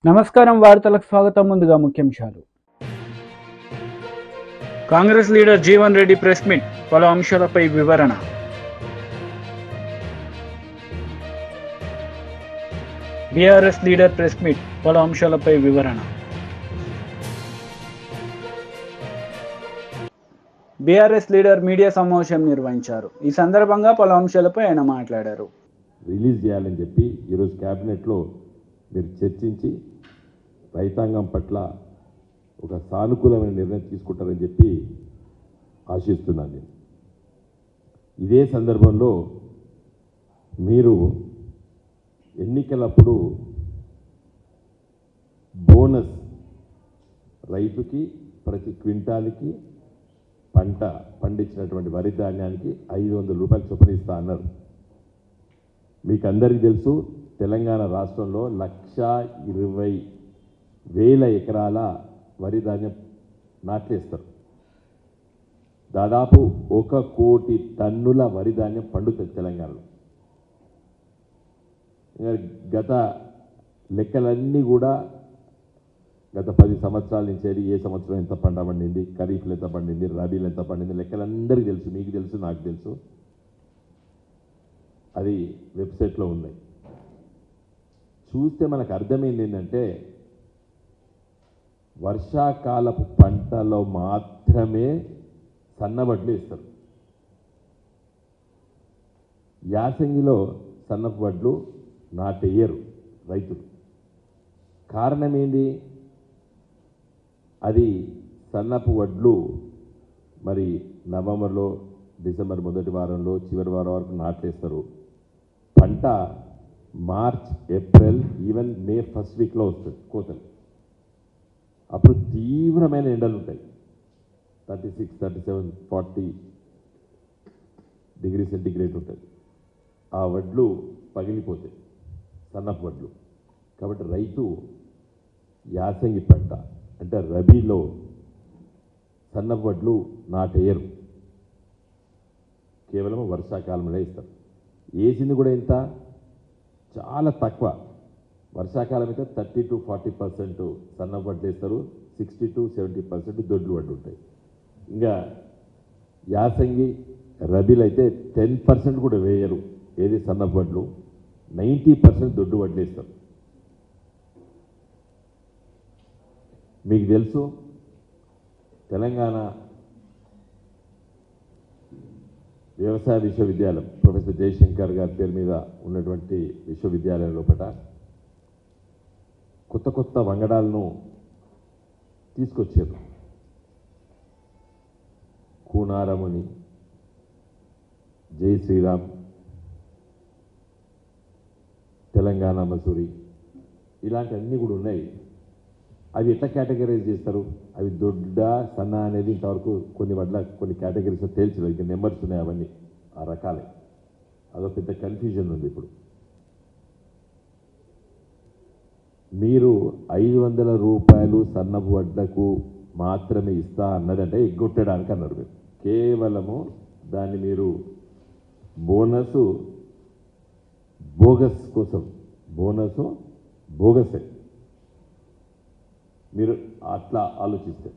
నమస్కారం వార్తలకు స్వాగతం. ముందుగా ముఖ్యాంశాలు. Congress leader Jeevan Reddy press meet, పలు అంశాలపై వివరణ. బీఆర్ఎస్ లీడర్ ప్రెస్ మీట్, పలు అంశాలపై వివరణ. బీఆర్ఎస్ లీడర్ మీడియా సమావేశం నిర్వహించారు. ఈ సందర్భంగా పలు అంశాలపై ఆయన మాట్లాడారు. రిలీజ్ చేయాలని చెప్పి ఈరోజు క్యాబినెట్లో మీరు చర్చించి రైతాంగం పట్ల ఒక సానుకూలమైన నిర్ణయం తీసుకుంటారని చెప్పి ఆశిస్తున్నాను నేను. ఇదే సందర్భంలో మీరు ఎన్నికలప్పుడు బోనస్ రైతుకి ప్రతి క్వింటాల్కి పంట పండించినటువంటి వరి ధాన్యానికి 500 రూపాయలు చొప్పున ఇస్తా అన్నారు. మీకు అందరికీ తెలుసు, తెలంగాణ రాష్ట్రంలో 1,20,000 ఎకరాల వరి ధాన్యం నాట్లేస్తారు. దాదాపు 1 కోటి టన్నుల వరి ధాన్యం పండుతుంది తెలంగాణలో. గత లెక్కలన్నీ కూడా గత 10 సంవత్సరాల నుంచి ఏ సంవత్సరం ఎంత పంట పండింది, ఖరీఫ్లు ఎంత పండింది, రబీలు ఎంత పండింది, లెక్కలందరికీ తెలుసు. మీకు తెలుసు, నాకు తెలుసు. అది వెబ్సైట్లో ఉన్నాయి. చూస్తే మనకు అర్థమైంది ఏంటంటే వర్షాకాలపు పంటలో మాత్రమే సన్నవడ్లు ఇస్తారు. యాసంగిలో సన్నపు వడ్లు నాటేయరు రైతులు. కారణం ఏంటి? అది సన్నపు వడ్లు మరి నవంబర్లో, డిసెంబర్ మొదటి వారంలో, చివరి వారం వరకు నాట్లేస్తారు. పంట March, April, even May first వీక్లో వస్తుంది కోతలు. అప్పుడు తీవ్రమైన ఎండలు ఉంటాయి. 36, 37, 40 డిగ్రీ సెంటిగ్రేడ్ ఉంటుంది. ఆ వడ్లు పగిలిపోతాయి, సన్నపు వడ్లు. కాబట్టి రైతు యాసంగి పంట అంటే రబీలో సన్నపు వడ్లు నాటేయరు, కేవలం వర్షాకాలంలో ఇస్తారు. వేసింది కూడా ఎంత? చాలా తక్కువ. వర్షాకాలం అయితే 30 to 40% సన్నపు వడ్లు వేస్తారు, 60 to 70% దొడ్లు వడ్లు ఉంటాయి. ఇంకా యాసంగి, రబీలు అయితే 10% కూడా వేయరు. ఏది సన్నపు వడ్లు, 90% దొడ్డు వడ్లు వేస్తారు. మీకు తెలుసు, తెలంగాణ వ్యవసాయ విశ్వవిద్యాలయం ప్రొఫెసర్ జయశంకర్ గారి పేరు మీద ఉన్నటువంటి విశ్వవిద్యాలయం లోపల కొత్త కొత్త వంగడాలను తీసుకొచ్చారు. కూనారముని, జై శ్రీరామ్, తెలంగాణ మసూరి, ఇలాంటివన్నీ కూడా ఉన్నాయి. అవి ఎట్లా కేటగరైజ్ చేస్తారు? అవి దొడ్డ, సన్న అనేది ఇంతవరకు కొన్ని వడ్ల కొన్ని కేటగిరీస్ తేల్చలేదు. ఇంకా నెంబర్స్ ఉన్నాయి, అవన్నీ ఆ రకాలే. అదొక పెద్ద కన్ఫ్యూజన్ ఉంది ఇప్పుడు. మీరు 500 రూపాయలు సన్నపు వడ్లకు మాత్రమే ఇస్తా అన్నదంటే ఎగ్గొట్టడానికి అన్నారు. మీరు కేవలము దాన్ని మీరు బోనస్ బోగస్ కోసం, బోనస్ బోగసే మీరు అట్లా ఆలోచిస్తే,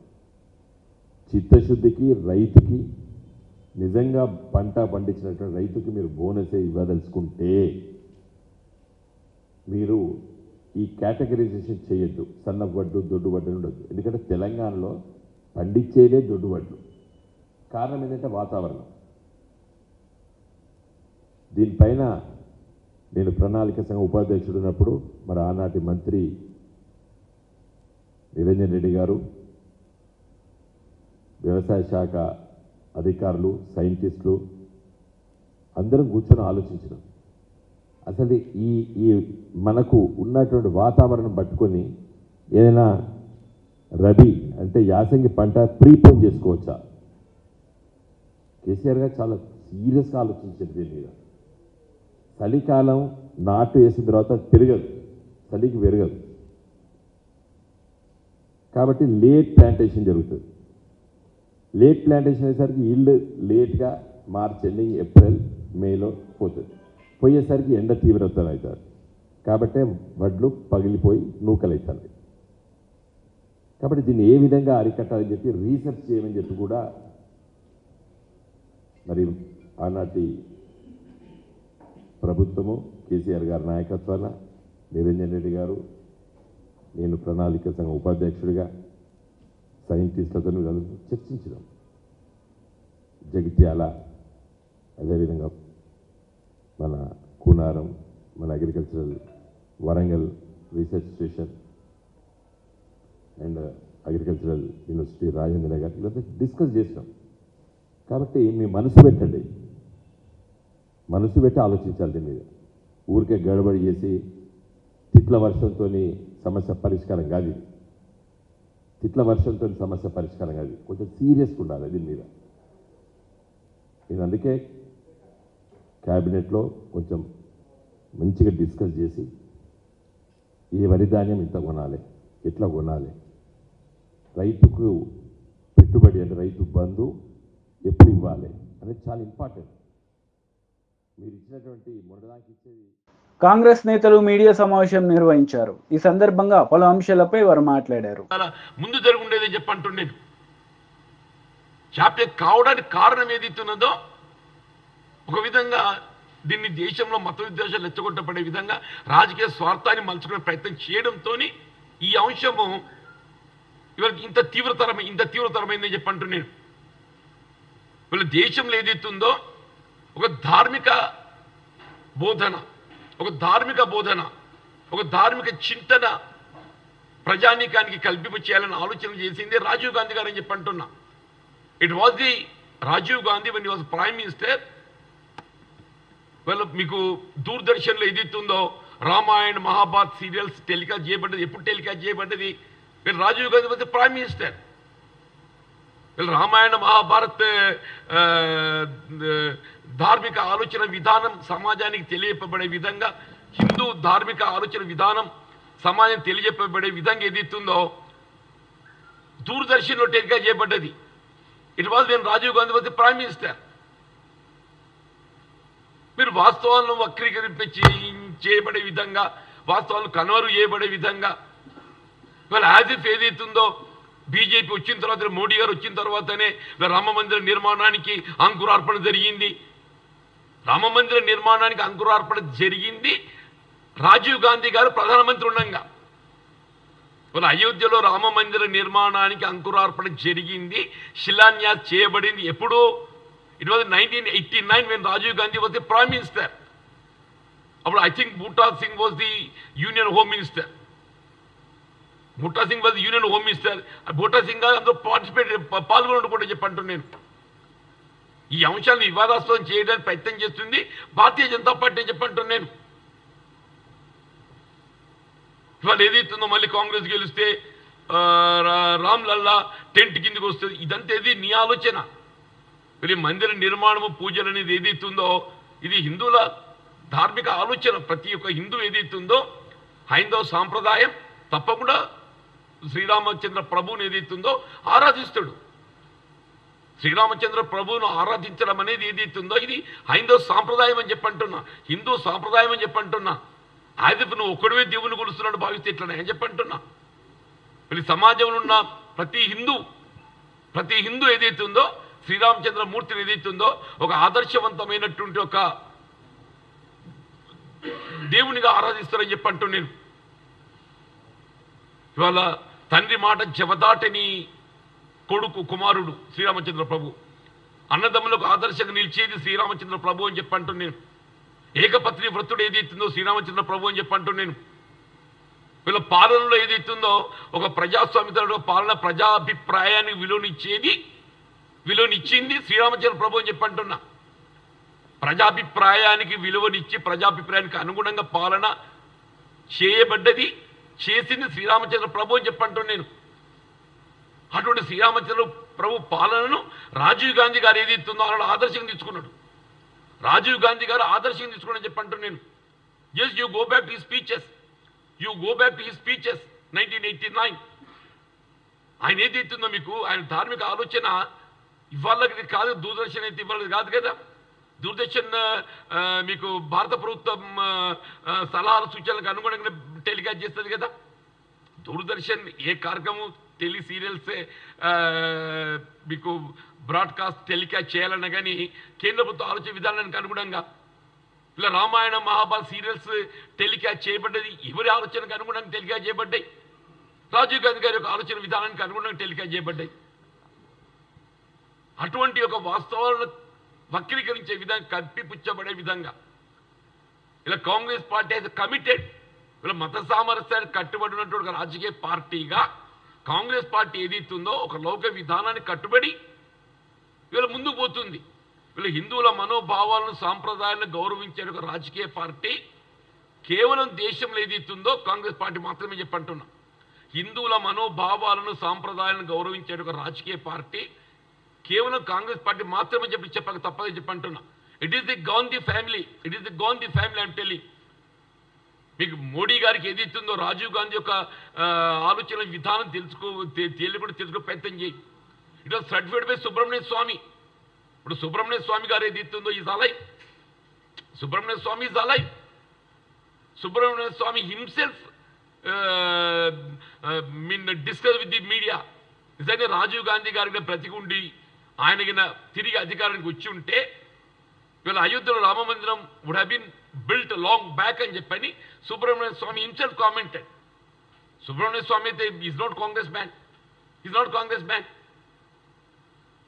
చిత్తశుద్ధికి రైతుకి, నిజంగా పంట పండించినటువంటి రైతుకి మీరు బోనసే ఇవ్వదలుచుకుంటే మీరు ఈ కేటగరైజేషన్ చేయొద్దు. సన్నపు వడ్లు, దొడ్డు వడ్లు ఉండొద్దు. ఎందుకంటే తెలంగాణలో పండించేదే దొడ్డు వడ్లు. కారణం ఏంటంటే వాతావరణం. దీనిపైన నేను ప్రణాళిక సంఘం ఉపాధ్యక్షుడు ఉన్నప్పుడు మరి ఆనాటి మంత్రి నిరంజన్ రెడ్డి గారు, వ్యవసాయ శాఖ అధికారులు, సైంటిస్టులు అందరం కూర్చొని ఆలోచించినాం. అసలు ఈ మనకు ఉన్నటువంటి వాతావరణం పట్టుకొని ఏదైనా రబీ అంటే యాసంగి పంట ప్రీపోన్ చేసుకోవచ్చా? కేసీఆర్ గారు చాలా సీరియస్గా ఆలోచించారు దీని మీద. చలికాలం నాటు వేసిన తర్వాత పెరగదు, చలికి పెరగదు. కాబట్టి లేట్ ప్లాంటేషన్ జరుగుతుంది. లేట్ ప్లాంటేషన్ అయ్యేసరికి ఈల్డ్ లేట్గా మార్చ్ ఎండింగ్, ఏప్రిల్, మేలో పోతుంది. పోయేసరికి ఎండ తీవ్రత అవుతారు. కాబట్టే వడ్లు పగిలిపోయి నూకలైతుంది. కాబట్టి దీన్ని ఏ విధంగా అరికట్టాలని చెప్పి రీసెర్చ్ చేయమని చెప్పి కూడా మరి ఆనాటి ప్రభుత్వము కేసీఆర్ గారి నాయకత్వాన నిరంజన్ రెడ్డి గారు, నేను ప్రణాళిక సంఘం ఉపాధ్యక్షుడిగా సైంటిస్టులతో చర్చించినాం. జగిత్యాల, అదేవిధంగా మన కూనారం, మన agricultural Warangal research station and agricultural university Rajendra Nagar ఇలా డిస్కస్ చేసినాం. కాబట్టి మీ మనసు పెట్టండి, మనసు పెట్టి ఆలోచించాలి దీని మీద. ఊరికే గడబడి చేసి తిట్ల వర్షంతో సమస్య పరిష్కారం కాదు ఇది. తిట్ల వర్షంతో సమస్య పరిష్కారం కాదు, కొంచెం సీరియస్గా ఉండాలి దీని మీద. నేను అందుకే క్యాబినెట్లో కొంచెం మంచిగా డిస్కస్ చేసి ఏ వరి ధాన్యం ఇంత కొనాలి, ఎట్లా కొనాలి, రైతుకు పెట్టుబడి అంటే రైతు బంధు ఎప్పుడు ఇవ్వాలి అనేది చాలా ఇంపార్టెంట్. మీరు ఇచ్చినటువంటి మొదటిదానికి ఇచ్చేది. కాంగ్రెస్ నేతలు మీడియా సమావేశం నిర్వహించారు. ఈ సందర్భంగా పలు అంశాలపై వారు మాట్లాడారు. ముందు జరుగుండేదని చెప్పంటుండేది. జాప్యం కావడానికి కారణం ఏదైతున్నదో ఒక విధంగా దీన్ని దేశంలో మత విద్వేషాలు రెచ్చగొట్టబడే విధంగా రాజకీయ స్వార్థాన్ని మలుచుకునే ప్రయత్నం చేయడంతో ఈ అంశము ఇవాళ ఇంత తీవ్రతరమైందని చెప్పంటున్నాను. వీళ్ళ దేశంలో ఏదైతుందో ఒక ధార్మిక బోధన, ఒక ధార్మిక చింతన ప్రజానీకానికి కల్పింప చేయాలని ఆలోచన చేసింది రాజీవ్ గాంధీ గారు అని చెప్పి అంటున్నా. It was the Rajiv Gandhi when he was prime minister. వాళ్ళు మీకు దూరదర్శన్లో ఏదైతుందో రామాయణ మహాభారత్ సీరియల్స్ టెలికాస్ట్ చేయబడ్డది. ఎప్పుడు టెలికాస్ట్ చేయబడ్డది? వీళ్ళు Rajiv Gandhi was the prime minister. వీళ్ళు రామాయణ మహాభారత్ ధార్మిక ఆలోచన విధానం సమాజానికి తెలియపబడే విధంగా, హిందూ ధార్మిక ఆలోచన విధానం సమాజం తెలియజెప్పబడే విధంగా ఏదైతుందో దూరదర్శన్లో టెలికాస్ట్ చేయబడ్డది. It was when Rajiv Gandhi was the prime minister. మీరు వాస్తవాలను వక్రీకరింప చేయబడే విధంగా, వాస్తవాలను కన్వరు చేయబడే విధంగా ఇవాళ యాజ్ ఇఫ్ ఏదైతుందో బీజేపీ వచ్చిన తర్వాత, మోడీ గారు వచ్చిన తర్వాతనే రామ మందిర నిర్మాణానికి అంకురార్పణ జరిగింది. రామ మందిర నిర్మాణానికి అంకురార్పణ జరిగింది రాజీవ్ గాంధీ గారు ప్రధానమంత్రి ఉండగా. వాళ్ళ అయోధ్యలో రామ మందిర నిర్మాణానికి అంకురార్పణ జరిగింది, శిలాన్యాస్ చేయబడింది. ఎప్పుడు? It was 1989 when Rajiv Gandhi was the prime minister. అప్పుడు I think Buta Singh was the union home minister. Buta Singh was union home minister. Buta Singh అందరూ పాల్గొనడం కూడా చెప్పంటున్నాను నేను. ఈ అంశాలను వివాదాస్పదం చేయడానికి ప్రయత్నం చేస్తుంది భారతీయ జనతా పార్టీ అని చెప్పంటున్నాను నేను. ఇవాళ ఏదైతుందో మళ్ళీ కాంగ్రెస్ గెలిస్తే రామ్ లల్లా టెంట్ కిందకి వస్తుంది. ఇదంతా ఏది నీ ఆలోచన? వీళ్ళ మందిర నిర్మాణము, పూజలు అనేది ఏదైతుందో ఇది హిందువుల ధార్మిక ఆలోచన. ప్రతి ఒక్క హిందూ ఏదైతుందో హైందవ సాంప్రదాయం తప్పకుండా శ్రీరామచంద్ర ప్రభువుని ఏదైతుందో ఆరాధిస్తాడు. శ్రీరామచంద్ర ప్రభువును ఆరాధించడం అనేది ఏదైతుందో ఇది హైందవ సాంప్రదాయం అని చెప్పంటున్నా, హిందూ సాంప్రదాయం అని చెప్పంటున్నా. యాజ్ ఇఫ్ నువ్వు ఒక్కడవే దేవుని కొలుస్తున్నాడు భావిస్తే ఇట్లా అని చెప్పంటున్నా. వీళ్ళ సమాజంలో ఉన్న ప్రతి హిందూ ఏదైతుందో శ్రీరామచంద్ర మూర్తిని ఏదైతుందో ఒక ఆదర్శవంతమైనటువంటి ఒక దేవునిగా ఆరాధిస్తారని చెప్పంటూ నేను. ఇవాళ తండ్రి మాట జవదాటని కొడుకు కుమారుడు శ్రీరామచంద్ర ప్రభు, అన్నదమ్ములకు ఆదర్శంగా నిలిచేది శ్రీరామచంద్ర ప్రభు అని చెప్పంటూ నేను. ఏకపత్ని వ్రతుడు ఏదైతుందో శ్రీరామచంద్ర ప్రభు అని చెప్పంటూ నేను. వీళ్ళ పాలనలో ఏదైతుందో ఒక ప్రజాస్వామ్య పాలన, ప్రజాభిప్రాయానికి విలువనిచ్చింది శ్రీరామచంద్ర ప్రభు అని చెప్పంటున్నా. ప్రజాభిప్రాయానికి విలువనిచ్చి ప్రజాభిప్రాయానికి అనుగుణంగా పాలన చేసింది శ్రీరామచంద్ర ప్రభు అని చెప్పంటూ నేను. అటువంటి శ్రీరామచంద్ర ప్రభు పాలనను రాజీవ్ గాంధీ గారు ఏదైతుందో అలా ఆదర్శంగా తీసుకున్నాడు. రాజీవ్ గాంధీ గారు ఆదర్శంగా తీసుకున్నాడని చెప్పంటూ నేను. Just you go back to his speeches 1989. ఆయన ఏదైతుందో మీకు ఆయన ధార్మిక ఆలోచన ఇవాళకి కాదు, దూరదర్శన్ అయితే ఇవ్వాలి కాదు కదా. దూరదర్శన్ మీకు భారత ప్రభుత్వం సలహాల సూచనలకు అనుగుణంగా టెలికాస్ట్ చేస్తుంది కదా. దూరదర్శన్ ఏ కార్యక్రమం టెలి సీరియల్సే మీకు బ్రాడ్కాస్ట్ టెలికాస్ట్ చేయాలన్నా కానీ కేంద్ర ప్రభుత్వ ఆలోచన విధానానికి అనుగుణంగా ఇలా రామాయణ మహాభారత సీరియల్స్ టెలికాస్ట్ చేయబడ్డది ఎవరి ఆలోచనకు అనుగుణంగా టెలికాస్ట్ చేయబడ్డాయి? రాజీవ్ గాంధీ గారి యొక్క ఆలోచన విధానానికి అనుగుణంగా టెలికాస్ట్ చేయబడ్డాయి. అటువంటి ఒక వాస్తవాలను వక్రీకరించే విధంగా కప్పిపుచ్చబడే విధంగా ఇలా కాంగ్రెస్ పార్టీ అయితే కమిటెడ్ ఇలా మత సామరస్యానికి కట్టుబడి ఉన్నటువంటి ఒక రాజకీయ పార్టీగా కాంగ్రెస్ పార్టీ ఏదైతుందో ఒక లౌకిక విధానానికి కట్టుబడి వీళ్ళ ముందుకు పోతుంది. వీళ్ళ హిందువుల మనోభావాలను సాంప్రదాయాలను గౌరవించే ఒక రాజకీయ పార్టీ కేవలం దేశంలో ఏదైతుందో కాంగ్రెస్ పార్టీ మాత్రమే చెప్పంటున్నాం. హిందువుల మనోభావాలను సాంప్రదాయాలను గౌరవించే ఒక రాజకీయ పార్టీ కేవలం కాంగ్రెస్ పార్టీ మాత్రమే చెప్పక తప్పదని చెప్పంటున్నా. It is the Gandhi family, it is the Gandhi family I'm telling. మీకు మోడీ గారికి ఏదైతుందో రాజీవ్ గాంధీ యొక్క ఆలోచన విధానం తెలుసుకో ప్రయత్నం చేయి. It was certified by Subrahmanya Swamy. ఇప్పుడు సుబ్రహ్మణ్య స్వామి గారు ఏదైతుందో is alive. Subrahmanya Swamy is alive. Subrahmanya Swamy himself discuss with the media. నిజంగా రాజీవ్ గాంధీ గారికి ప్రతిగుండి ఆయనకి తిరిగి అధికారానికి వచ్చి ఉంటే వీళ్ళ అయోధ్యలో రామ మందిరం would have been built long back అని చెప్పని సుబ్రహ్మణ్య స్వామి హిమ్సెల్ఫ్ కామెంటెడ్. సుబ్రహ్మణ్య స్వామి అయితే is not Congress man, is not Congress man.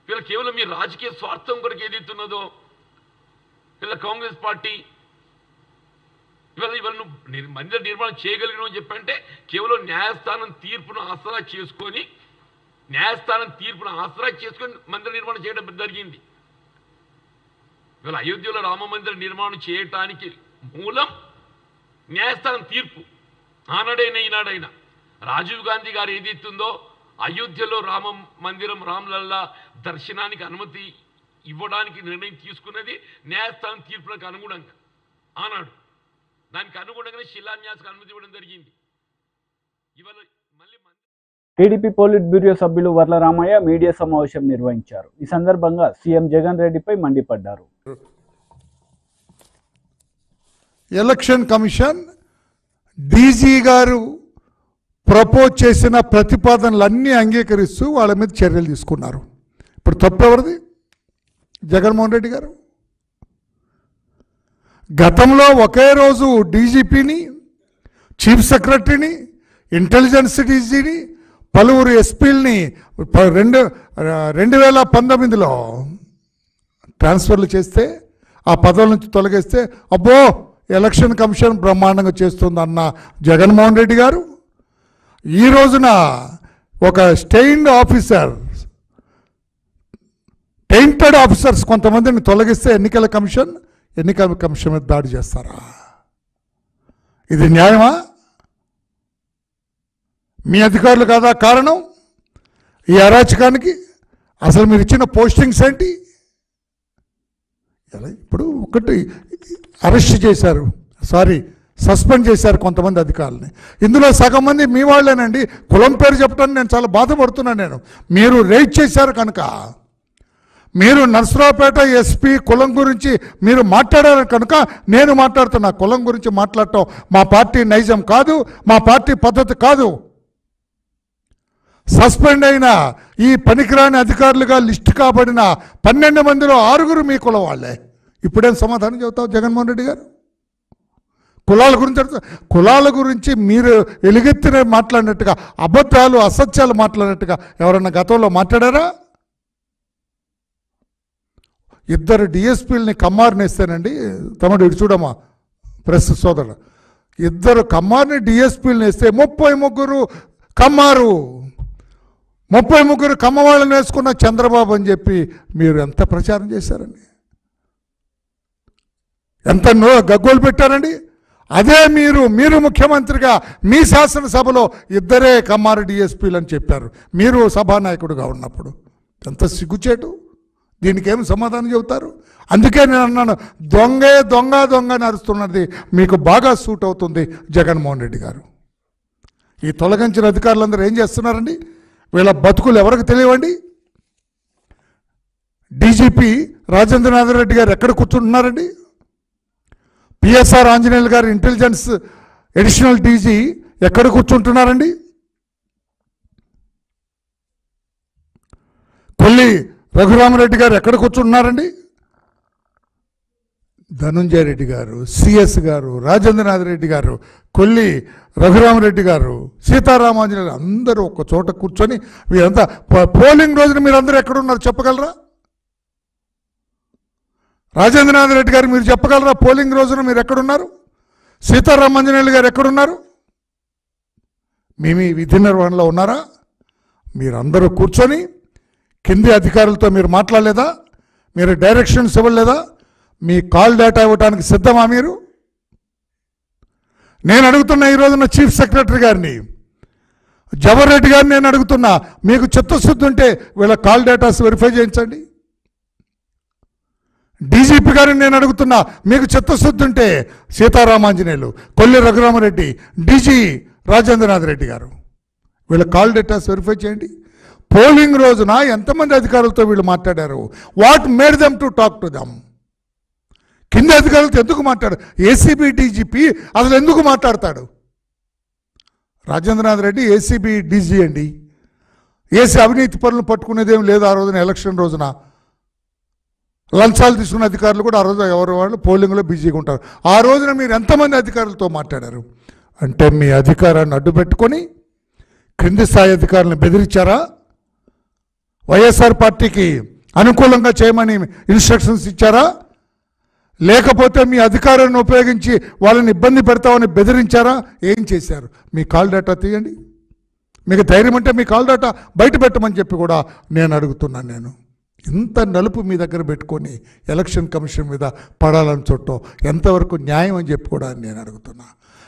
వీళ్ళ కేవలం మీ రాజకీయ స్వార్థం కొరకు ఏదైతున్నదో వీళ్ళ కాంగ్రెస్ పార్టీ ఇవాళ మందిర నిర్మాణం చేయగలిగిన అని చెప్పంటే కేవలం న్యాయస్థానం తీర్పును ఆసరా చేసుకొని మందిర నిర్మాణం చేయడం జరిగింది. ఇవాళ అయోధ్యలో రామ మందిర నిర్మాణం చేయటానికి మూలం న్యాయస్థానం తీర్పు. ఆనాడైనా ఈనాడైనా రాజీవ్ గాంధీ గారు ఏదైతుందో అయోధ్యలో రామ మందిరం రామ్లల్లా దర్శనానికి అనుమతి ఇవ్వడానికి నిర్ణయం తీసుకున్నది న్యాయస్థానం తీర్పులకు అనుగుణంగా. ఆనాడు దానికి అనుగుణంగానే శిలాన్యాసకు అనుమతి ఇవ్వడం జరిగింది. ఇవాళ మళ్ళీ టీడీపీ పోలిట్ బ్యూరో సభ్యులు వర్ల రామయ్య మీడియా సమావేశం నిర్వహించారు. ఈ సందర్భంగా సీఎం జగన్ రెడ్డిపై మండిపడ్డారు. ఎలక్షన్ కమిషన్ డీజీ గారు ప్రపోజ్ చేసిన ప్రతిపాదనలన్నీ అంగీకరిస్తూ వాళ్ళ మీద చర్యలు తీసుకున్నారు. ఇప్పుడు తప్పెవరిది? జగన్మోహన్ రెడ్డి గారు. గతంలో ఒకే రోజు డీజీపీని, చీఫ్ సెక్రటరీని, ఇంటెలిజెన్స్ డీజీని, పలువురు ఎస్పీలని 2019లో ట్రాన్స్ఫర్లు చేస్తే ఆ పదవుల నుంచి తొలగిస్తే అబ్బో ఎలక్షన్ కమిషన్ బ్రహ్మాండంగా చేస్తుందన్న జగన్మోహన్ రెడ్డి గారు ఈ రోజున ఒక టెయింటెడ్ ఆఫీసర్స్ కొంతమందిని తొలగిస్తే ఎన్నికల కమిషన్ మీద దాడి చేస్తారా? ఇది న్యాయమా? మీ అధికారులు కాదా కారణం ఈ అరాచకానికి? అసలు మీరు ఇచ్చిన పోస్టింగ్స్ ఏంటి? ఇప్పుడు ఒకటి అరెస్ట్ చేశారు, సస్పెండ్ చేశారు కొంతమంది అధికారులని. ఇందులో సగం మంది మీ వాళ్ళేనండి. కులం పేరు చెప్పడానికి నేను చాలా బాధపడుతున్నాను. మీరు రేట్ చేశారు కనుక, మీరు నర్సరావుపేట ఎస్పీ కులం గురించి మీరు మాట్లాడారు కనుక నేను మాట్లాడుతున్నా. కులం గురించి మాట్లాడటం మా పార్టీ నైజం కాదు, మా పార్టీ పద్ధతి కాదు. సస్పెండ్ అయిన ఈ పనికిరాని అధికారులుగా లిస్టు కాబడిన 12 మందిలో 6 మీ కులం వాళ్ళే. ఇప్పుడేం సమాధానం చెబుతావు జగన్మోహన్ రెడ్డి గారు? కులాల గురించి మీరు ఎలుగెత్తిన మాట్లాడినట్టుగా, అబద్ధాలు అసత్యాలు మాట్లాడినట్టుగా ఎవరన్నా గతంలో మాట్లాడారా? 2 డిఎస్పీలని కమ్మారినేస్తానండి. తమ్ముడు ఇటు చూడమ్మా, ప్రెస్ సోదరుడు, 2 కమ్మారిని డిఎస్పీలను వేస్తే 33 కమ్మారు, 33 కమ్మవాళ్ళని వేసుకున్న చంద్రబాబు అని చెప్పి మీరు ఎంత ప్రచారం చేశారండి, ఎంత గగ్గోలు పెట్టారండి. అదే మీరు ముఖ్యమంత్రిగా మీ శాసనసభలో 2 కమ్మారు డిఎస్పీలు అని చెప్పారు మీరు సభానాయకుడిగా ఉన్నప్పుడు. ఎంత సిగ్గుచేటు! దీనికి ఏమి సమాధానం చెబుతారు? అందుకే నేను అన్నాను, దొంగ నడుస్తున్నది మీకు బాగా సూట్ అవుతుంది జగన్మోహన్ రెడ్డి గారు. ఈ తొలగించిన అధికారులందరూ ఏం చేస్తున్నారండి? వీళ్ళ బతుకులు ఎవరికి తెలియవండి? డీజీపీ రాజేంద్రనాథ్ రెడ్డి గారు ఎక్కడ కూర్చుంటున్నారండి? పిఎస్ఆర్ ఆంజనేయులు గారు ఇంటెలిజెన్స్ అడిషనల్ డీజీ ఎక్కడ కూర్చుంటున్నారండి? కొల్లి రఘురామరెడ్డి గారు ఎక్కడ కూర్చుంటున్నారండి? ధనుంజయ రెడ్డి గారు, సిఎస్ గారు, రాజేంద్రనాథ్ రెడ్డి గారు, కొల్లి రఘురామరెడ్డి గారు, సీతారామాంజనేయులు అందరూ ఒక చోట కూర్చొని వీరంతా పోలింగ్ రోజున మీరందరూ ఎక్కడున్నారు చెప్పగలరా? రాజేంద్రనాథ్ రెడ్డి గారు మీరు చెప్పగలరా పోలింగ్ రోజున మీరు ఎక్కడున్నారు? సీతారామాంజనేయులు గారు ఎక్కడున్నారు? మీ విధి నిర్వహణలో ఉన్నారా? మీరందరూ కూర్చొని కింది అధికారులతో మీరు మాట్లాడలేదా? మీరు డైరెక్షన్స్ ఇవ్వలేదా? మీ కాల్ డేటా ఇవ్వడానికి సిద్ధమా మీరు? నేను అడుగుతున్నా ఈ రోజున చీఫ్ సెక్రటరీ గారిని, జవహర్ రెడ్డి గారిని నేను అడుగుతున్నా, మీకు చిత్తశుద్ధి ఉంటే వీళ్ళ కాల్ డేటాస్ వెరిఫై చేయించండి. డీజీపీ గారిని నేను అడుగుతున్నా, మీకు చిత్తశుద్ధి ఉంటే సీతారామాంజనేయులు, కొల్లి రఘురామరెడ్డి, డీజీ రాజేంద్రనాథ్ రెడ్డి గారు వీళ్ళ కాల్ డేటాస్ వెరిఫై చేయండి. పోలింగ్ రోజున ఎంతమంది అధికారులతో వీళ్ళు మాట్లాడారు? What made them to talk to them? కింద అధికారులతో ఎందుకు మాట్లాడు? ఏసీబీ డీజీపీ అసలు ఎందుకు మాట్లాడతాడు? రాజేంద్రనాథ్ రెడ్డి ఏసీబీ డీజీ అండి. ఏసీ అవినీతి పనులు పట్టుకునేదేం లేదు. ఆ రోజున ఎలక్షన్ రోజున లంచాలు తీసుకున్న అధికారులు కూడా ఆ రోజు ఎవరు వాళ్ళు పోలింగ్లో బిజీగా ఉంటారు. ఆ రోజున మీరు ఎంతమంది అధికారులతో మాట్లాడారు? అంటే మీ అధికారాన్ని అడ్డుపెట్టుకొని క్రింది స్థాయి అధికారులను బెదిరించారా? వైఎస్ఆర్ పార్టీకి అనుకూలంగా చేయమని ఇన్స్ట్రక్షన్స్ ఇచ్చారా? లేకపోతే మీ అధికారాన్ని ఉపయోగించి వాళ్ళని ఇబ్బంది పెడతామని బెదిరించారా? ఏం చేశారు? మీ కాల్ డేటా తీయండి. మీకు ధైర్యం అంటే మీ కాల్ డేటా బయట పెట్టమని చెప్పి కూడా నేను అడుగుతున్నాను. నేను ఇంత నలుపు మీ దగ్గర పెట్టుకొని ఎలక్షన్ కమిషన్ మీద పడాలని చుట్టం ఎంతవరకు న్యాయం అని చెప్పి కూడా నేను అడుగుతున్నా.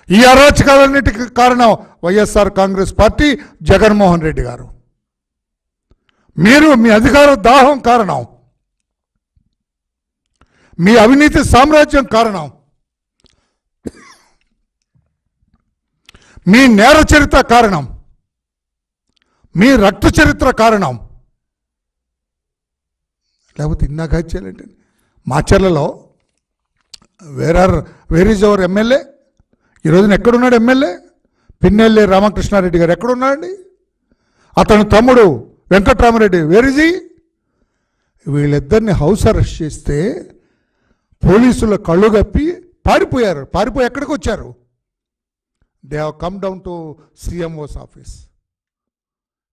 ఈ అరాచకాలన్నిటికీ కారణం వైఎస్ఆర్ కాంగ్రెస్ పార్టీ, జగన్మోహన్ రెడ్డి గారు. మీరు మీ అధికార దాహం కారణం, మీ అవినీతి సామ్రాజ్యం కారణం, మీ నేర చరిత్ర కారణం, మీ రక్త చరిత్ర కారణం. లేకపోతే ఇన్నాక చేయాలంటే మాచర్లలో వేర్ ఈజ్ అవర్ ఎమ్మెల్యే? ఈరోజున ఎక్కడున్నాడు ఎమ్మెల్యే? పిన్నెల్లి రామకృష్ణారెడ్డి గారు ఎక్కడున్నాడండి? అతను తమ్ముడు వెంకట్రామరెడ్డి వేర్ ఈజ్ హి? వీళ్ళిద్దరిని హౌస్ అరెస్ట్ చేస్తే పోలీసులు కళ్ళు గప్పి పారిపోయారు. పారిపోయి ఎక్కడికి వచ్చారు? They have come down to CMO's office,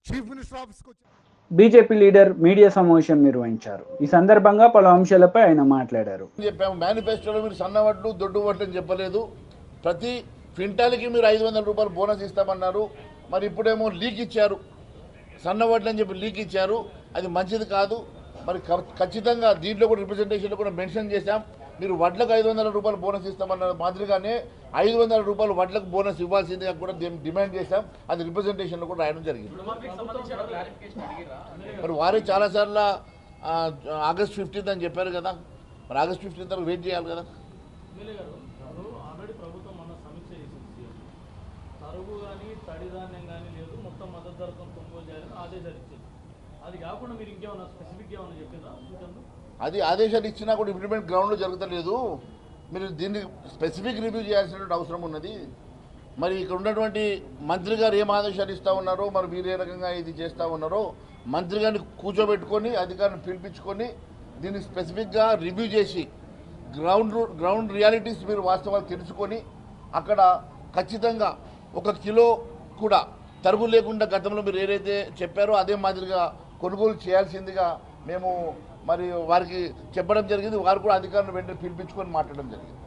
chief minister ఆఫీస్కి వచ్చారు. బీజేపీ లీడర్ మీడియా సమావేశం నిర్వహించారు. ఈ సందర్భంగా పలు అంశాలపై ఆయన మాట్లాడారు. చెప్పాము మేనిఫెస్టోలో మీరు సన్నవడ్లు దొడ్డు వడ్లు అని చెప్పలేదు. ప్రతి క్వింటాల్కి మీరు 500 రూపాయలు బోనస్ ఇస్తామన్నారు. మరి ఇప్పుడేమో లీక్ ఇచ్చారు, సన్నవడ్లు అని చెప్పి లీక్ ఇచ్చారు. అది మంచిది కాదు. మరి ఖచ్చితంగా దీంట్లో కూడా రిప్రజెంటేషన్లో కూడా మెన్షన్ చేశాం. మీరు వడ్లకు 500 రూపాయలు బోనస్ ఇస్తామన్న మాదిరిగానే 500 రూపాయలు వడ్లకు బోనస్ ఇవ్వాల్సిందిగా కూడా డిమాండ్ చేశాం. అది రిప్రజెంటేషన్లో కూడా రాయడం జరిగింది. మరి వారే చాలాసార్లు ఆగస్ట్ 15 అని చెప్పారు కదా. మరి ఆగస్ట్ 15 వరకు వెయిట్ చేయాలి కదా. అది ఆదేశాలు ఇచ్చినా కూడా ఇంప్లిమెంట్ గ్రౌండ్లో జరుగుతలేదు. మీరు దీన్ని స్పెసిఫిక్ రివ్యూ చేయాల్సినటువంటి అవసరం ఉన్నది. మరి ఇక్కడ ఉన్నటువంటి మంత్రి గారు ఏం ఆదేశాలు ఇస్తూ ఉన్నారో, మరి మీరు ఏ రకంగా ఇది చేస్తూ ఉన్నారో మంత్రి గారిని కూర్చోబెట్టుకొని అధికారులను పిలిపించుకొని దీన్ని స్పెసిఫిక్గా రివ్యూ చేసి గ్రౌండ్ రియాలిటీస్ మీరు వాస్తవాలు తెలుసుకొని అక్కడ ఖచ్చితంగా 1 కిలో కూడా తరుగు లేకుండా గతంలో మీరు ఏదైతే చెప్పారో అదే మాదిరిగా కొనుగోలు చేయాల్సిందిగా మేము మరి వారికి చెప్పడం జరిగింది. వారు కూడా అధికారులను వెంటనే పిలిపించుకొని మాట్లాడడం జరిగింది.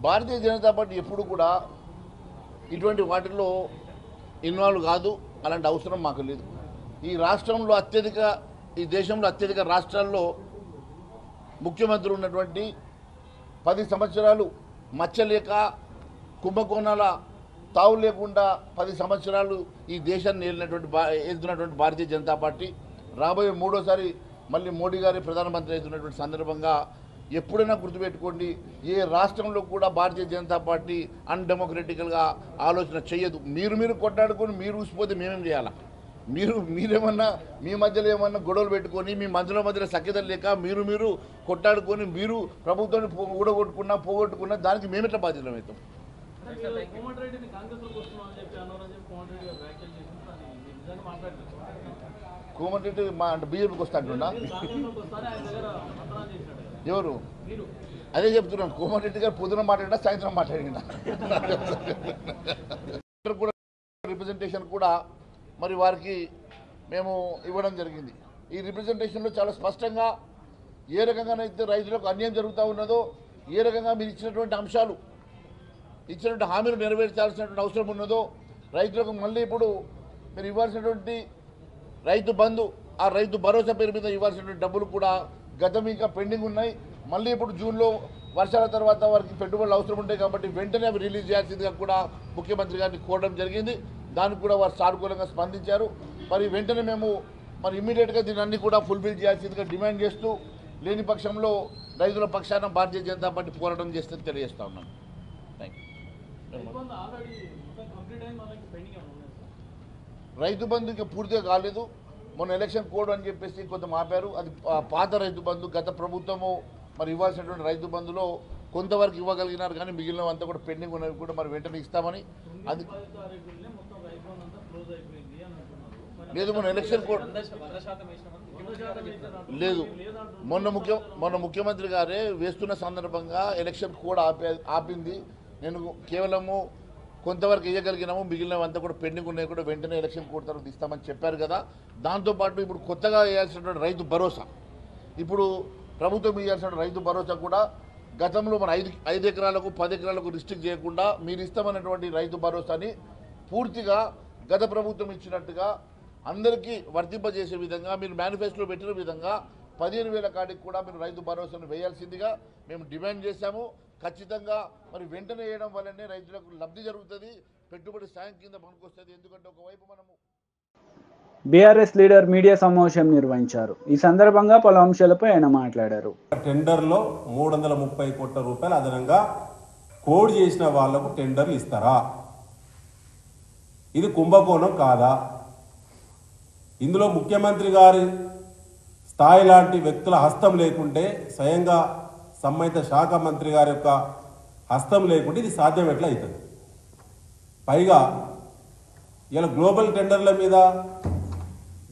భారతీయ జనతా పార్టీ ఎప్పుడు కూడా ఇటువంటి వాటిల్లో ఇన్వాల్వ్ కాదు. అలాంటి అవసరం మాకు లేదు. ఈ రాష్ట్రంలో ఈ దేశంలో అత్యధిక రాష్ట్రాల్లో ముఖ్యమంత్రి ఉన్నటువంటి 10 సంవత్సరాలు మచ్చలేక కుంభకోణాల తావు లేకుండా 10 సంవత్సరాలు ఈ దేశాన్ని ఏలుతున్నటువంటి భారతీయ జనతా పార్టీ రాబోయే 3వ సారి మళ్ళీ మోడీ గారి ప్రధానమంత్రి అవుతున్నటువంటి సందర్భంగా ఎప్పుడైనా గుర్తుపెట్టుకోండి, ఏ రాష్ట్రంలో కూడా భారతీయ జనతా పార్టీ అన్డెమోక్రటికల్గా ఆలోచన చేయదు. మీరు కొట్టాడుకొని మీరు ఊసిపోతే మేమేం చేయాలా? మీరేమన్నా మీ మధ్యలో ఏమన్నా గొడవలు పెట్టుకొని మీ మధ్యలో సఖ్యతలు లేక మీరు కొట్టాడుకొని మీరు ప్రభుత్వాన్ని పోగొట్టుకున్నా దానికి మేమెట్లా బాధ్యతలు అవుతాం? కోమటిరెడ్డి అంటే బీజేపీకి వస్తాంటున్నా ఎవరు? అదే చెప్తున్నాను, కోమటిరెడ్డి గారు పొద్దున మాట్లాడినా సాయంత్రం మాట్లాడినా కూడా రిప్రజెంటేషన్ కూడా మరి వారికి మేము ఇవ్వడం జరిగింది. ఈ రిప్రజెంటేషన్లో చాలా స్పష్టంగా ఏ రకంగానైతే రైతులకు అన్యాయం జరుగుతూ ఉన్నదో, ఏ రకంగా మీరు ఇచ్చినటువంటి అంశాలు ఇచ్చినటువంటి హామీలు నెరవేర్చాల్సినటువంటి అవసరం ఉన్నదో, రైతులకు మళ్ళీ ఇప్పుడు మీరు ఇవ్వాల్సినటువంటి రైతు బంధు, ఆ రైతు భరోసా పేరు మీద ఇవ్వాల్సినటువంటి డబ్బులు కూడా గతం ఇంకా పెండింగ్ ఉన్నాయి. మళ్ళీ ఇప్పుడు జూన్లో వర్షాల తర్వాత వారికి పెట్టుబడులు అవసరం ఉంటాయి కాబట్టి వెంటనే అవి రిలీజ్ చేయాల్సిందిగా కూడా ముఖ్యమంత్రి గారిని కోరడం జరిగింది. దానికి కూడా వారు సానుకూలంగా స్పందించారు. మరి వెంటనే మేము ఇమ్మీడియట్గా దీన్ని అన్ని కూడా ఫుల్ఫిల్ చేయాల్సిందిగా డిమాండ్ చేస్తూ, లేని పక్షంలో రైతుల పక్షాన భారతీయ జనతా పార్టీ పోరాటం చేస్తే తెలియజేస్తా ఉన్నాను. Thank you. రైతు బంధు ఇంకా పూర్తిగా కాలేదు. మొన్న ఎలక్షన్ కోడ్ అని చెప్పేసి కొంత ఆపారు. అది పాత రైతు బంధు. గత ప్రభుత్వము మరి ఇవ్వాల్సినటువంటి రైతు బంధులో కొంతవరకు ఇవ్వగలిగినారు, కానీ మిగిలినవంతా కూడా పెండింగ్ ఉన్నవి కూడా మరి వెంటనే ఇస్తామని. అది లేదు, మొన్న ఎలక్షన్ కోడ్ లేదు. మొన్న ముఖ్యమంత్రి గారే వేస్తున్న సందర్భంగా ఎలక్షన్ కోడ్ ఆపింది. నేను కేవలము కొంతవరకు ఇవ్వగలిగినాము, మిగిలినవంతా కూడా పెండింగ్ ఉన్నాయి కూడా వెంటనే ఎలక్షన్ కోడ్ తర్వాత ఇస్తామని చెప్పారు కదా. దాంతోపాటు ఇప్పుడు కొత్తగా వేయాల్సినటువంటి రైతు భరోసా, ఇప్పుడు ప్రభుత్వం ఇవ్వాల్సిన రైతు భరోసా కూడా గతంలో మన 5 ఎకరాలకు 10 ఎకరాలకు రిస్ట్రిక్ట్ చేయకుండా మీరు ఇస్తామన్నటువంటి రైతు భరోసాని పూర్తిగా గత ప్రభుత్వం ఇచ్చినట్టుగా అందరికీ వర్తింపజేసే విధంగా మీరు మేనిఫెస్టోలో పెట్టిన విధంగా 15,000 కాడికి కూడా మీరు రైతు భరోసాను వేయాల్సిందిగా మేము డిమాండ్ చేశాము. ఖచ్చితంగా మరి వెంటనే వేయడం వల్లనే రైతులకు లబ్ధి జరుగుతుంది, పెట్టుబడి సాయం కింద పనికొస్తుంది. ఎందుకంటే ఒకవైపు మనము బీఆర్ఎస్ లీడర్ మీడియా సమావేశం నిర్వహించారు. ఈ సందర్భంగా పలు అంశాలపై ఆయన మాట్లాడారు. టెండర్లో 330 కోట్ల రూపాయలు అదనంగా కోడ్ చేసిన వాళ్లకు టెండర్లు ఇస్తారా? ఇది కుంభకోణం కాదా? ఇందులో ముఖ్యమంత్రి గారి స్థాయి లాంటి వ్యక్తుల హస్తం లేకుంటే, స్వయంగా సంబంధిత శాఖ మంత్రి గారి యొక్క హస్తం లేకుంటే ఇది సాధ్యం ఎట్లా అవుతుంది? పైగా ఇలా గ్లోబల్ టెండర్ల మీద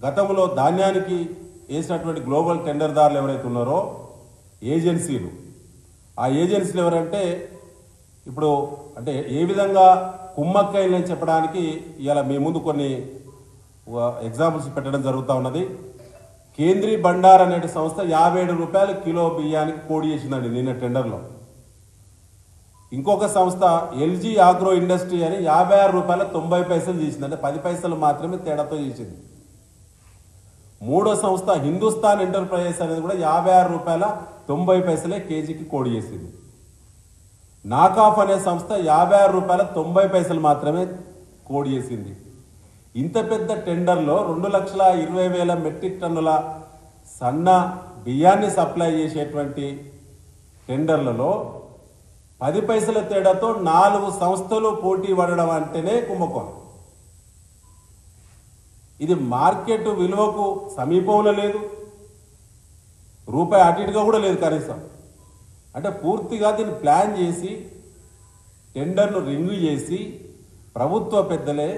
గతంలో ధాన్యానికి వేసినటువంటి గ్లోబల్ టెండర్దారులు ఎవరైతే ఉన్నారో ఏజెన్సీలు, ఆ ఏజెన్సీలు ఎవరంటే ఇప్పుడు అంటే ఏ విధంగా కుమ్మక్కైలని చెప్పడానికి ఇవాళ మీ ముందు కొన్ని ఎగ్జాంపుల్స్ పెట్టడం జరుగుతూ ఉన్నది. కేంద్రీ బండార్ అనే సంస్థ 57 రూపాయలు కిలో బియ్యానికి కోడ్ చేసిందండి నిన్న టెండర్లో. ఇంకొక సంస్థ ఎల్జీ ఆగ్రో ఇండస్ట్రీ అని 56 రూపాయల 90 పైసలు చేసింది, అంటే 10 పైసలు మాత్రమే తేడాతో చేసింది. మూడో సంస్థ హిందుస్థాన్ ఎంటర్ప్రైజెస్ అనేది కూడా 56 రూపాయల 90 పైసలే కేజీకి కోడ్ చేసింది. నాకాఫ్ అనే సంస్థ 56 రూపాయల 90 పైసలు మాత్రమే కోడ్ చేసింది. ఇంత పెద్ద టెండర్లో 2,20,000 మెట్రిక్ టన్నుల సన్న బియ్యాన్ని సప్లై చేసేటువంటి టెండర్లలో 10 పైసల తేడాతో 4 సంస్థలు పోటీ పడడం అంటేనే కుంభకోణం. ఇది మార్కెట్ విలువకు సమీపంలో లేదు, రూపాయి అటు ఇటుగా కూడా లేదు కనీసం. అంటే పూర్తిగా దీన్ని ప్లాన్ చేసి టెండర్ను రిన్యూ చేసి ప్రభుత్వ పెద్దలే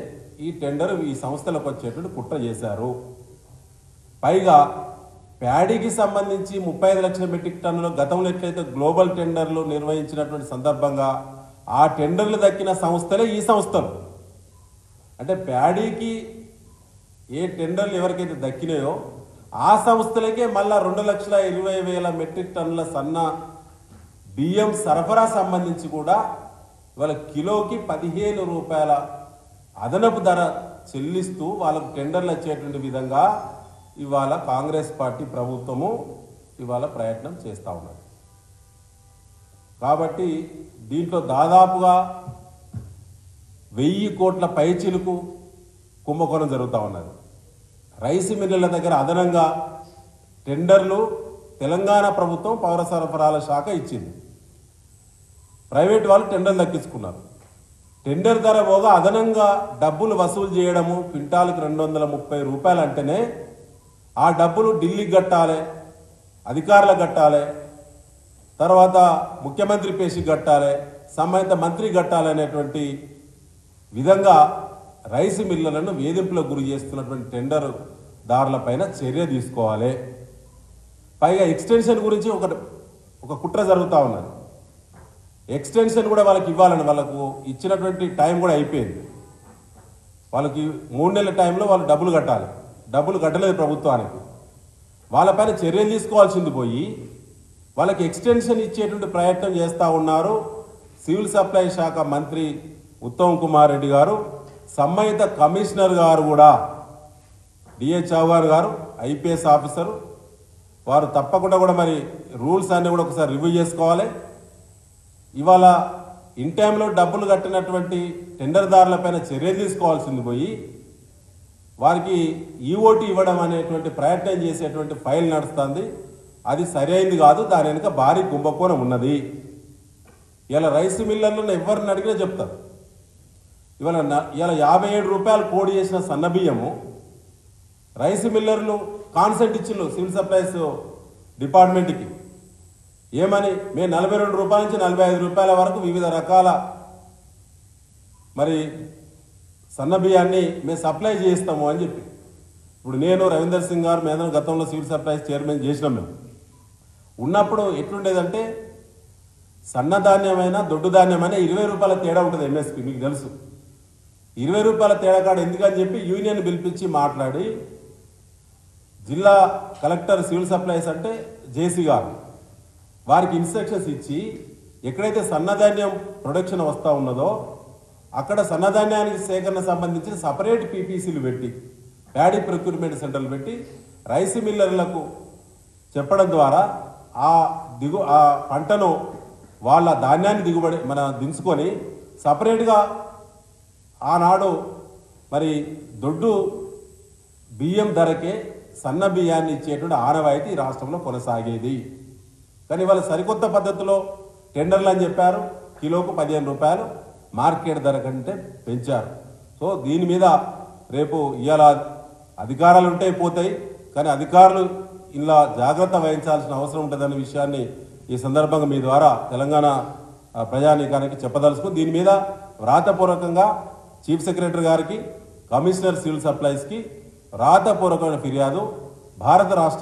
ఈ టెండర్ ఈ సంస్థలకు వచ్చేటువంటి కుట్ర చేశారు. పైగా ప్యాడీకి సంబంధించి 35 లక్షల మెట్రిక్ టన్నులు గతంలో ఎట్లయితే గ్లోబల్ టెండర్లు నిర్వహించినటువంటి సందర్భంగా ఆ టెండర్లు దక్కిన సంస్థలే ఈ సంస్థలు. అంటే ప్యాడీకి ఏ టెండర్లు ఎవరికైతే దక్కినాయో ఆ సంస్థలకే మళ్ళా 2,20,000 మెట్రిక్ టన్నుల సన్న బియ్యం సరఫరా సంబంధించి కూడా ఇవాళ కిలోకి 15 రూపాయల అదనపు ధర చెల్లిస్తూ వాళ్ళకు టెండర్లు వచ్చేటువంటి విధంగా ఇవాళ కాంగ్రెస్ పార్టీ ప్రభుత్వము ఇవాళ ప్రయత్నం చేస్తూ ఉన్నది. కాబట్టి దీంట్లో దాదాపుగా 1000 కోట్ల పైచిలుకు కుంభకోణం జరుగుతూ ఉన్నది. రైస్ మిల్లుల దగ్గర అదనంగా టెండర్లు తెలంగాణ ప్రభుత్వం పౌర సరఫరాల శాఖ ఇచ్చింది. ప్రైవేట్ వాళ్ళు టెండర్ దక్కించుకున్నారు. టెండర్ ధర పోగా అదనంగా డబ్బులు వసూలు చేయడము క్వింటాల్కి 230 రూపాయలు అంటేనే ఆ డబ్బులు ఢిల్లీకి కట్టాలి, అధికారులకు కట్టాలి, తర్వాత ముఖ్యమంత్రి పేషికి కట్టాలి, సంబంధిత మంత్రి కట్టాలి అనేటువంటి విధంగా రైస్ మిల్లర్లను వేధింపులకు గురి చేస్తున్నటువంటి టెండర్ దారులపైన చర్య తీసుకోవాలి. పైగా ఎక్స్టెన్షన్ గురించి ఒక కుట్ర జరుగుతూ ఉన్నది. ఎక్స్టెన్షన్ కూడా వాళ్ళకి ఇవ్వాలని, వాళ్ళకు ఇచ్చినటువంటి టైం కూడా అయిపోయింది. వాళ్ళకి 3 నెలల టైంలో వాళ్ళు డబ్బులు కట్టాలి. డబ్బులు కట్టలేదు ప్రభుత్వానికి. వాళ్ళపైన చర్యలు తీసుకోవాల్సింది పోయి వాళ్ళకి ఎక్స్టెన్షన్ ఇచ్చేటువంటి ప్రయత్నం చేస్తూ ఉన్నారు సివిల్ సప్లై శాఖ మంత్రి ఉత్తమ్ కుమార్ రెడ్డి గారు, సంబంధిత కమిషనర్ గారు కూడా, డిఏ చౌహాన్ గారు ఐపీఎస్ ఆఫీసరు. వారు తప్పకుండా కూడా మరి రూల్స్ అన్నీ కూడా ఒకసారి రివ్యూ చేసుకోవాలి. ఇవాళ ఇన్ టైంలో డబ్బులు కట్టినటువంటి టెండర్దారులపైన చర్యలు తీసుకోవాల్సింది పోయి వారికి ఈఓటీ ఇవ్వడం అనేటువంటి ప్రయత్నం చేసేటువంటి ఫైల్ నడుస్తుంది. అది సరైనది కాదు. దాని వెనుక భారీ కుంభకోణం ఉన్నది. ఇలా రైస్ మిల్లర్లను ఎవరిని అడిగినా చెప్తారు. ఇవాళ 57 రూపాయలు కోడి చేసిన సన్నబియ్యము రైస్ మిల్లర్లు కాన్సెంట్ ఇచ్చిళ్ళు సివిల్ సప్లైస్ డిపార్ట్మెంట్కి. ఏమని? మేము 42 రూపాయల నుంచి 45 రూపాయల వరకు వివిధ రకాల మరి సన్న బియ్యాన్ని మేము సప్లై చేస్తాము అని చెప్పి. ఇప్పుడు నేను రవీందర్ సింగ్ గారు మేదం గతంలో సివిల్ సప్లైస్ చైర్మన్ చేసినాం. మేము ఉన్నప్పుడు ఎట్లుండేదంటే సన్నధాన్యమైనా దొడ్డు ధాన్యమైనా 20 రూపాయల తేడా ఉంటుంది ఎంఎస్పి. మీకు తెలుసు. 20 రూపాయల తేడా కాడ ఎందుకని చెప్పి యూనియన్ పిలిపించి మాట్లాడి జిల్లా కలెక్టర్ సివిల్ సప్లైస్ అంటే జేసీ గారు వారికి ఇన్స్ట్రక్షన్స్ ఇచ్చి ఎక్కడైతే సన్నధాన్యం ప్రొడక్షన్ వస్తూ ఉన్నదో అక్కడ సన్నధాన్యానికి సేకరణ సంబంధించిన సపరేట్ పీపీసీలు పెట్టి ప్యాడీ ప్రొక్యూర్మెంట్ సెంటర్లు పెట్టి రైస్ మిల్లర్లకు చెప్పడం ద్వారా ఆ పంటను వాళ్ళ ధాన్యాన్ని దించుకొని సపరేట్గా ఆనాడు మరి దొడ్డు బియ్యం ధరకే సన్న బియ్యాన్ని ఇచ్చేటువంటి ఆనవాయితీ ఈ రాష్ట్రంలో కొనసాగేది. కానీ వాళ్ళ సరికొత్త పద్ధతిలో టెండర్లు అని చెప్పారు. కిలోకు 15 రూపాయలు మార్కెట్ ధర కంటే పెంచారు. సో దీని మీద రేపు ఇవాళ అధికారాలు ఉంటే పోతాయి, కానీ అధికారులు ఇలా జాగ్రత్త వహించాల్సిన అవసరం ఉంటుందనే విషయాన్ని ఈ సందర్భంగా మీ ద్వారా తెలంగాణ ప్రజానీకానికి చెప్పదలుచుకుని దీని మీద వ్రాతపూర్వకంగా చీఫ్ సెక్రటరీ గారికి, కమిషనర్ సివిల్ సప్లైస్కి వ్రాతపూర్వకమైన ఫిర్యాదు భారత రాష్ట్ర